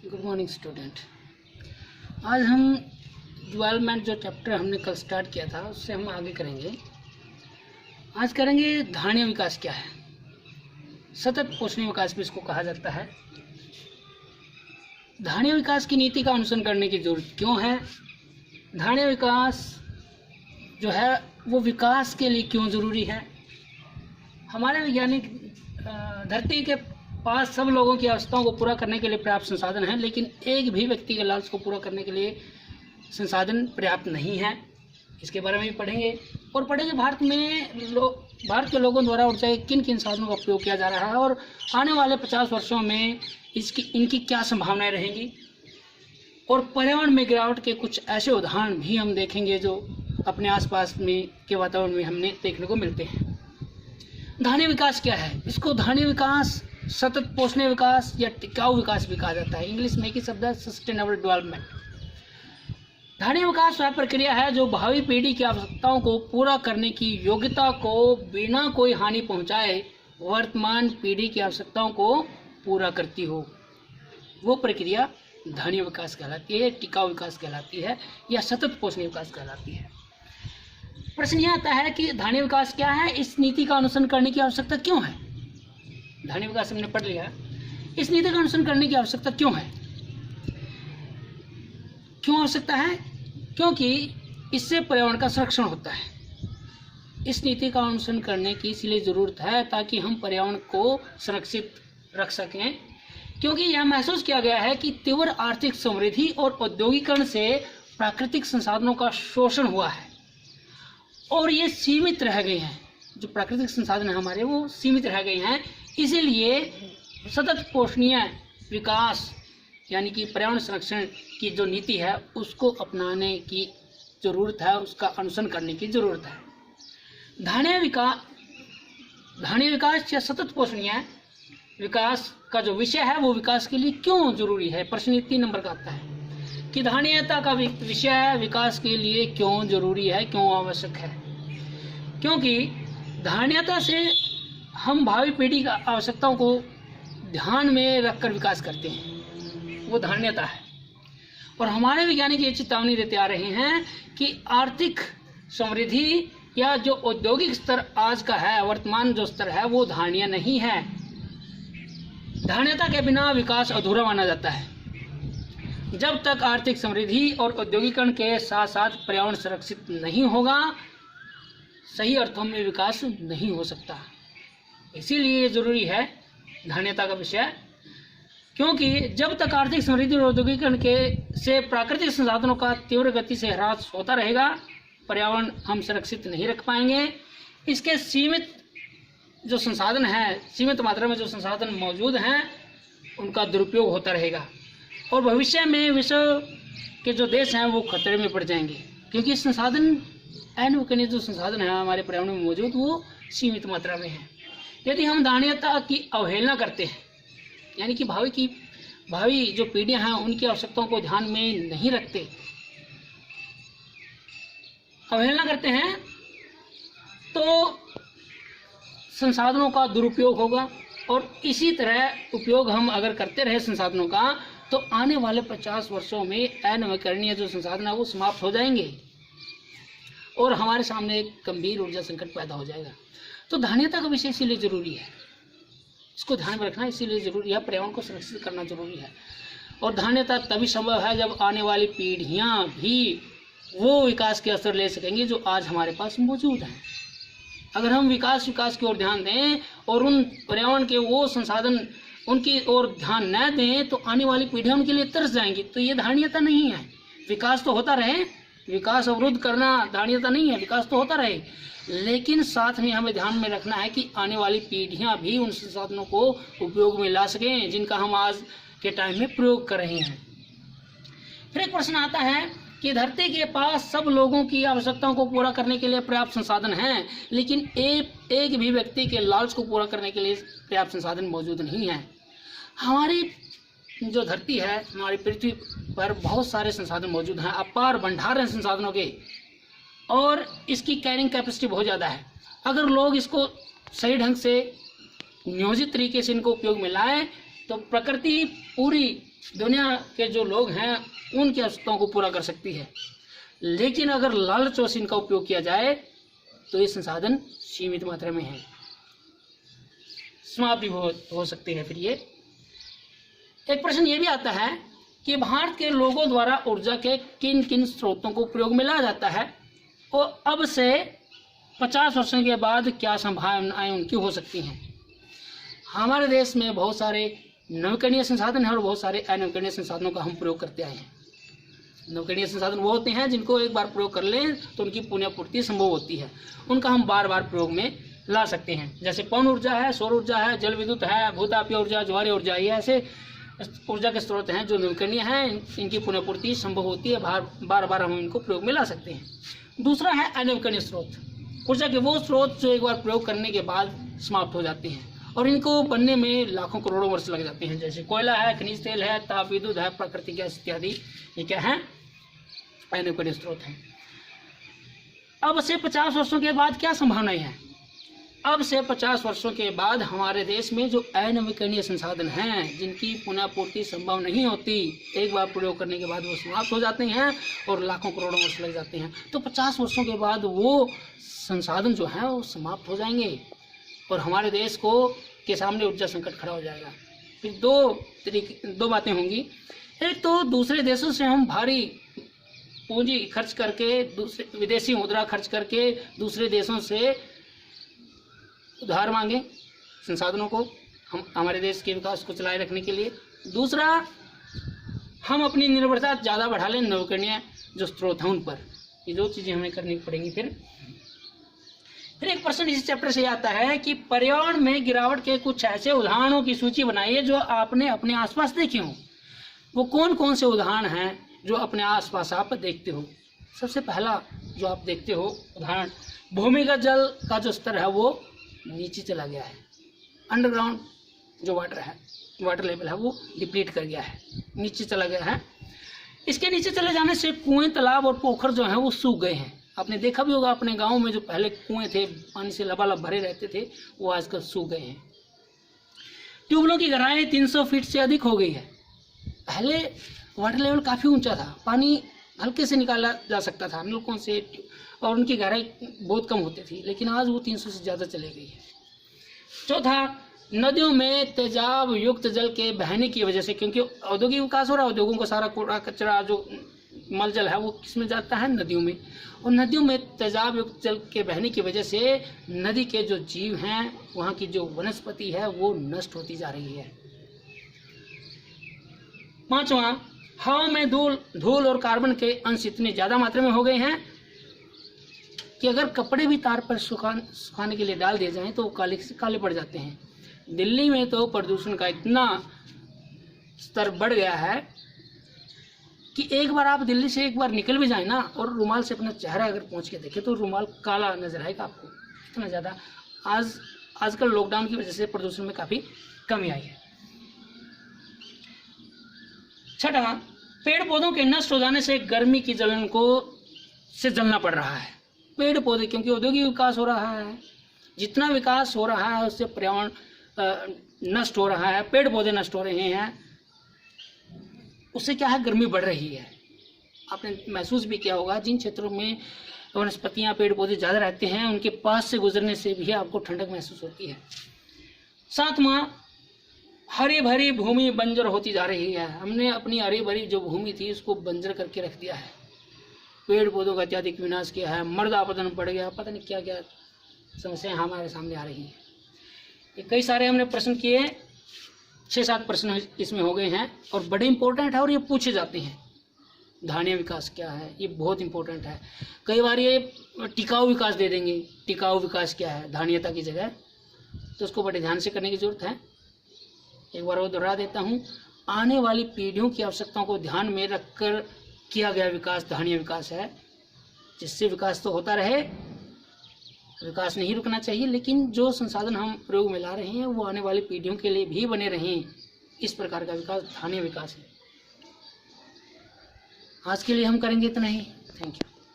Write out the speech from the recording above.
Good morning student. आज हम development जो चैप्टर हमने कल स्टार्ट किया था उससे हम आगे करेंगे। आज करेंगे धारणीय विकास क्या है। सतत पोषणीय विकास भी इसको कहा जाता है। धारणीय विकास की नीति का अनुसरण करने की जरूरत क्यों है। धारणीय विकास जो है वो विकास के लिए क्यों जरूरी है। हमारे वैज्ञानिक धरती के पास सब लोगों की आवश्यकताओं को पूरा करने के लिए पर्याप्त संसाधन हैं, लेकिन एक भी व्यक्ति के लालच को पूरा करने के लिए संसाधन पर्याप्त नहीं है। इसके बारे में भी पढ़ेंगे और पढ़ेंगे भारत के लोगों द्वारा ऊर्जा के किन किन साधनों का उपयोग किया जा रहा है और आने वाले 50 वर्षों में इनकी क्या संभावनाएं रहेंगी। और पर्यावरण में गिरावट के कुछ ऐसे उदाहरण भी हम देखेंगे जो अपने आसपास में के वातावरण में हमने देखने को मिलते हैं। धारणीय विकास क्या है। इसको धारणीय विकास, सतत पोषणीय विकास या टिकाऊ विकास भी कहा जाता है। इंग्लिश में एक ही शब्द है सस्टेनेबल डेवलपमेंट। धारणीय विकास वह प्रक्रिया है जो भावी पीढ़ी की आवश्यकताओं को पूरा करने की योग्यता को बिना कोई हानि पहुंचाए वर्तमान पीढ़ी की आवश्यकताओं को पूरा करती हो। वो प्रक्रिया धारणीय विकास कहलाती है, टिकाऊ विकास कहलाती है या सतत पोषणीय विकास कहलाती है। प्रश्न यह आता है कि धारणीय विकास क्या है, इस नीति का अनुसरण करने की आवश्यकता क्यों है। धारणीय विकास हमने पढ़ लिया, इस नीति का अनुसरण करने की आवश्यकता क्यों है। क्यों आवश्यकता है? क्योंकि इससे पर्यावरण का संरक्षण होता है। इस नीति का अनुसरण करने की इसलिए जरूरत है ताकि हम पर्यावरण को संरक्षित रख सकें, क्योंकि यह महसूस किया गया है कि तीव्र आर्थिक समृद्धि और औद्योगिकरण से प्राकृतिक संसाधनों का शोषण हुआ है और ये सीमित रह गए हैं। जो प्राकृतिक संसाधन है हमारे वो सीमित रह गए हैं। इसीलिए सतत पोषणीय विकास यानी कि पर्यावरण संरक्षण की जो नीति है उसको अपनाने की जरूरत है, उसका अनुसरण करने की जरूरत है। धारणीय विकास या सतत पोषणीय विकास का जो विषय है वो विकास के लिए क्यों जरूरी है। प्रश्न 3 नंबर का आता है कि धारणीयता का विषय विकास के लिए क्यों जरूरी है, क्यों आवश्यक है। क्योंकि धारणीयता से हम भावी पीढ़ी की आवश्यकताओं को ध्यान में रखकर विकास करते हैं, वो धारणीयता है। और हमारे वैज्ञानिक ये चेतावनी देते आ रहे हैं कि आर्थिक समृद्धि या जो औद्योगिक स्तर आज का है, वर्तमान जो स्तर है वो धारणीय नहीं है। धारणीयता के बिना विकास अधूरा माना जाता है। जब तक आर्थिक समृद्धि और औद्योगिकरण के साथ साथ पर्यावरण सुरक्षित नहीं होगा, सही अर्थों में विकास नहीं हो सकता। इसीलिए जरूरी है धारणीयता का विषय, क्योंकि जब तक आर्थिक समृद्धि और औद्योगिकरण के से प्राकृतिक संसाधनों का तीव्र गति से ह्रास होता रहेगा, पर्यावरण हम सुरक्षित नहीं रख पाएंगे। इसके सीमित जो संसाधन है, सीमित मात्रा में जो संसाधन मौजूद हैं उनका दुरुपयोग होता रहेगा और भविष्य में विश्व के जो देश हैं वो खतरे में पड़ जाएंगे, क्योंकि संसाधन अनवकनीय जो संसाधन है हमारे पर्यावरण में मौजूद वो सीमित मात्रा में है। यदि हम धारणीयता की अवहेलना करते हैं यानी कि भावी जो पीढ़ियां हैं उनकी आवश्यकताओं को ध्यान में नहीं रखते, अवहेलना करते हैं, तो संसाधनों का दुरुपयोग होगा। और इसी तरह उपयोग हम अगर करते रहे संसाधनों का तो आने वाले 50 वर्षों में अनवकरणीय जो संसाधन है वो समाप्त हो जाएंगे और हमारे सामने एक गंभीर ऊर्जा संकट पैदा हो जाएगा। तो धारणीयता का विषय इसीलिए जरूरी है, इसको ध्यान में रखना इसीलिए जरूरी है, पर्यावरण को सुरक्षित करना जरूरी है। और धारणीयता तभी संभव है जब आने वाली पीढ़ियां भी वो विकास के असर ले सकेंगी जो आज हमारे पास मौजूद हैं। अगर हम विकास की ओर ध्यान दें और उन पर्यावरण के वो संसाधन उनकी ओर ध्यान न दें तो आने वाली पीढ़ियां उनके लिए तरस जाएंगी। तो ये धारणीयता नहीं है। विकास तो होता रहे, विकास अवरुद्ध करना धारणीयता नहीं है, विकास तो होता रहे, लेकिन साथ में हमें ध्यान में रखना है कि आने वाली पीढ़ियां भी उन संसाधनों को उपयोग में ला सकें जिनका हम आज के टाइम में प्रयोग कर रहे हैं। फिर एक प्रश्न आता है कि धरती के पास सब लोगों की आवश्यकताओं को पूरा करने के लिए पर्याप्त संसाधन हैं, लेकिन एक भी व्यक्ति के लालच को पूरा करने के लिए पर्याप्त संसाधन मौजूद नहीं है। हमारी जो धरती है, हमारी पृथ्वी पर बहुत सारे संसाधन मौजूद हैं, अपार भंडार हैं संसाधनों के और इसकी कैरिंग कैपेसिटी बहुत ज़्यादा है। अगर लोग इसको सही ढंग से नियोजित तरीके से इनको उपयोग में लाएं तो प्रकृति पूरी दुनिया के जो लोग हैं उनकी आवश्यकताओं को पूरा कर सकती है। लेकिन अगर लालच से इनका उपयोग किया जाए तो ये संसाधन सीमित मात्रा में है, समाप्त भी हो सकते हैं। फिर ये एक प्रश्न ये भी आता है कि भारत के लोगों द्वारा ऊर्जा के किन किन स्रोतों को प्रयोग में लाया जाता है और अब से 50 वर्षों के बाद क्या संभावनाएं उनकी हो सकती हैं। हमारे देश में बहुत सारे नवीकरणीय संसाधन हैं और बहुत सारे अनवीकरणीय संसाधनों का हम प्रयोग करते आए हैं। नवीकरणीय संसाधन वो होते हैं जिनको एक बार प्रयोग कर लें तो उनकी पुनःपूर्ति संभव होती है, उनका हम बार बार प्रयोग में ला सकते हैं। जैसे पवन ऊर्जा है, सौर ऊर्जा है, जल विद्युत है, भूतापीय ऊर्जा, ज्वारीय ऊर्जा, ये ऐसे ऊर्जा के स्रोत हैं जो नवीकरणीय हैं, इनकी पुनःपूर्ति संभव होती है, बार बार हम इनको प्रयोग में ला सकते हैं। दूसरा है अनवीकरणीय स्रोत, ऊर्जा के वो स्रोत जो एक बार प्रयोग करने के बाद समाप्त हो जाते हैं और इनको बनने में लाखों करोड़ों वर्ष लग जाते हैं। जैसे कोयला है, खनिज तेल है, ताप विद्युत है, प्राकृतिक गैस इत्यादि, ये क्या है, अनवीकरणीय स्रोत हैं। अब से 50 वर्षों के बाद क्या संभावनाएं हैं? अब से 50 वर्षों के बाद हमारे देश में जो अनवीकरणीय संसाधन हैं जिनकी पुनःपूर्ति संभव नहीं होती, एक बार प्रयोग करने के बाद वो समाप्त हो जाते हैं और लाखों करोड़ों वर्ष लग जाते हैं, तो 50 वर्षों के बाद वो संसाधन जो हैं वो समाप्त हो जाएंगे और हमारे देश के सामने ऊर्जा संकट खड़ा हो जाएगा। फिर दो बातें होंगी। एक तो दूसरे देशों से हम भारी पूंजी खर्च करके, दूसरे विदेशी मुद्रा खर्च करके दूसरे देशों से उधार मांगे संसाधनों को, हम हमारे देश के विकास को चलाए रखने के लिए। दूसरा, हम अपनी निर्भरता ज़्यादा बढ़ा लें नवीकरणीय जो स्रोत हैं उन पर। ये दो चीज़ें हमें करनी पड़ेंगी। फिर एक प्रश्न इस चैप्टर से आता है कि पर्यावरण में गिरावट के कुछ ऐसे उदाहरणों की सूची बनाइए जो आपने अपने आसपास देखे हों। वो कौन कौन से उदाहरण हैं जो अपने आसपास आप देखते हो? सबसे पहला जो आप देखते हो उदाहरण, भूमिगत जल का जो स्तर है वो नीचे चला गया है। अंडरग्राउंड जो वाटर लेवल है वो डिप्लीट कर गया है, नीचे चला गया है। इसके नीचे चले जाने से कुएं, तालाब और पोखर जो हैं वो सूख गए हैं। आपने देखा भी होगा अपने गांव में जो पहले कुएं थे, पानी से लबालब भरे रहते थे, वो आजकल सूख गए हैं। ट्यूबवेलों की गहराई 300 फीट से अधिक हो गई है। पहले वाटर लेवल काफ़ी ऊंचा था, पानी हल्के से निकाला जा सकता था नलकों से और उनकी गहराई बहुत कम होती थी, लेकिन आज वो 300 से ज़्यादा चली गई है। चौथा, नदियों में तेजाब युक्त जल के बहने की वजह से, क्योंकि औद्योगिक विकास हो रहा है, उद्योगों का सारा कूड़ा कचरा जो मल जल है वो किस में जाता है, नदियों में, और नदियों में तेजाब युक्त जल के बहने की वजह से नदी के जो जीव हैं, वहाँ की जो वनस्पति है वो नष्ट होती जा रही है। पांचवा, हवा में धूल और कार्बन के अंश इतने ज़्यादा मात्रा में हो गए हैं कि अगर कपड़े भी तार पर सुखाने के लिए डाल दिए जाएं तो वो काले पड़ जाते हैं। दिल्ली में तो प्रदूषण का इतना स्तर बढ़ गया है कि एक बार आप दिल्ली से एक बार निकल भी जाए ना और रुमाल से अपना चेहरा अगर पहुंच के देखें तो रुमाल काला नजर आएगा आपको, इतना ज़्यादा। आजकल लॉकडाउन की वजह से प्रदूषण में काफ़ी कमी आई है। छठा, पेड़ पौधों के नष्ट हो जाने से गर्मी की जलन से जलना पड़ रहा है। पेड़ पौधे, क्योंकि औद्योगिक विकास हो रहा है, जितना विकास हो रहा है उससे पर्यावरण नष्ट हो रहा है, पेड़ पौधे नष्ट हो रहे हैं, उससे क्या है, गर्मी बढ़ रही है। आपने महसूस भी किया होगा, जिन क्षेत्रों में वनस्पतियां पेड़ पौधे ज़्यादा रहते हैं उनके पास से गुजरने से भी आपको ठंडक महसूस होती है। सातवां, हरी भरी भूमि बंजर होती जा रही है। हमने अपनी हरी भरी जो भूमि थी उसको बंजर करके रख दिया है, पेड़ पौधों का अत्यधिक विनाश किया है, मर्दापतन बढ़ गया, पता नहीं क्या क्या समस्याएं हमारे सामने आ रही हैं। ये कई सारे हमने प्रश्न किए, 6-7 प्रश्न इसमें हो गए हैं और बड़े इंपॉर्टेंट है और ये पूछे जाते हैं। धारणीय विकास क्या है, ये बहुत इंपॉर्टेंट है। कई बार ये टिकाऊ विकास दे देंगे, टिकाऊ विकास क्या है धारणीयता की जगह, तो उसको बड़े ध्यान से करने की जरूरत है। एक बार वो दोहरा देता हूँ, आने वाली पीढ़ियों की आवश्यकताओं को ध्यान में रखकर किया गया विकास धारणीय विकास है, जिससे विकास तो होता रहे, विकास नहीं रुकना चाहिए, लेकिन जो संसाधन हम प्रयोग में ला रहे हैं वो आने वाली पीढ़ियों के लिए भी बने रहें, इस प्रकार का विकास धारणीय विकास है। आज के लिए हम करेंगे इतना ही। Thank you.